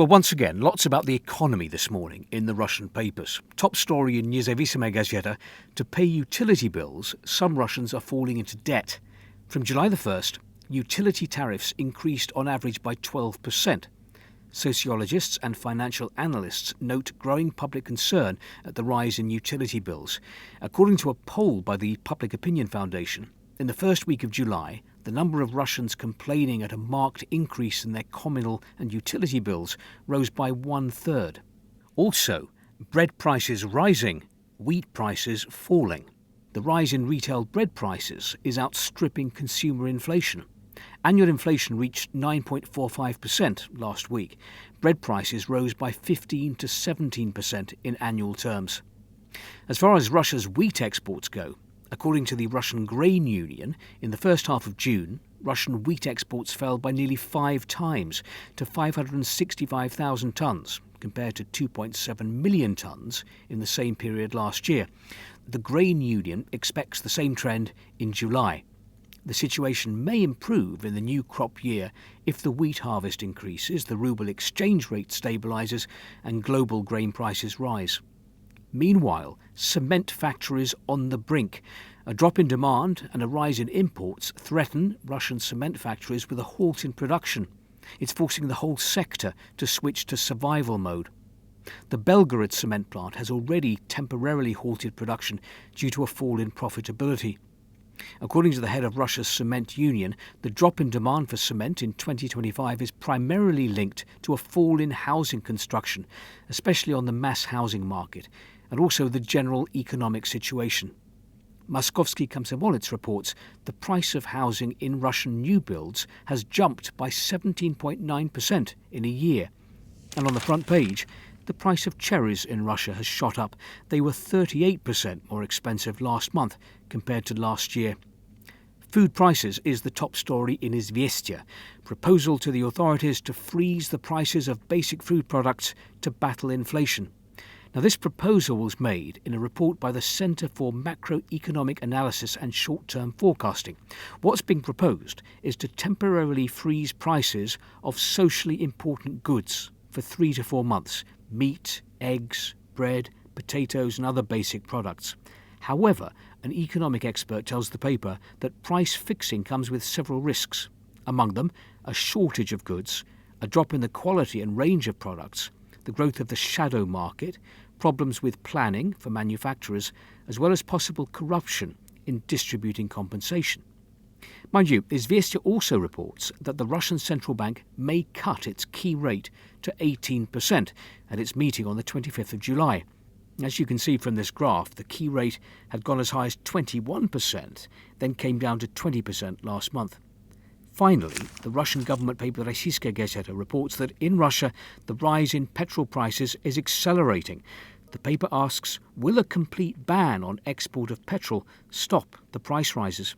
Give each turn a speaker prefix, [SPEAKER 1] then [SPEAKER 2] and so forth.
[SPEAKER 1] Well, once again, lots about the economy this morning in the Russian papers. Top story in Nezavisime Gazeta: to pay utility bills, some Russians are falling into debt. From July the 1st, utility tariffs increased on average by 12%. Sociologists and financial analysts note growing public concern at the rise in utility bills. According to a poll by the Public Opinion Foundation, in the first week of July, the number of Russians complaining at a marked increase in their communal and utility bills rose by 1/3. Also, bread prices rising, wheat prices falling. The rise in retail bread prices is outstripping consumer inflation. Annual inflation reached 9.45% last week. Bread prices rose by 15 to 17% in annual terms. As far as Russia's wheat exports go, according to the Russian Grain Union, in the first half of June, Russian wheat exports fell by nearly 5 times to 565,000 tonnes, compared to 2.7 million tonnes in the same period last year. The Grain Union expects the same trend in July. The situation may improve in the new crop year if the wheat harvest increases, the ruble exchange rate stabilises and global grain prices rise. Meanwhile, cement factories on the brink. A drop in demand and a rise in imports threaten Russian cement factories with a halt in production. It's forcing the whole sector to switch to survival mode. The Belgorod cement plant has already temporarily halted production due to a fall in profitability. According to the head of Russia's cement union, the drop in demand for cement in 2025 is primarily linked to a fall in housing construction, especially on the mass housing market, and also the general economic situation. Moskovsky Komsomolets reports the price of housing in Russian new builds has jumped by 17.9% in a year. And on the front page, the price of cherries in Russia has shot up. They were 38% more expensive last month compared to last year. Food prices is the top story in Izvestia. Proposal to the authorities to freeze the prices of basic food products to battle inflation. Now, this proposal was made in a report by the Centre for Macroeconomic Analysis and Short-Term Forecasting. What's being proposed is to temporarily freeze prices of socially important goods for 3 to 4 months: meat, eggs, bread, potatoes and other basic products. However, an economic expert tells the paper that price fixing comes with several risks. Among them, a shortage of goods, a drop in the quality and range of products, the growth of the shadow market, problems with planning for manufacturers, as well as possible corruption in distributing compensation. Mind you, Izvestia also reports that the Russian central bank may cut its key rate to 18% at its meeting on the 25th of July. As you can see from this graph, the key rate had gone as high as 21%, then came down to 20% last month. Finally, the Russian government paper Rossiyskaya Gazeta reports that in Russia, the rise in petrol prices is accelerating. The paper asks, will a complete ban on export of petrol stop the price rises?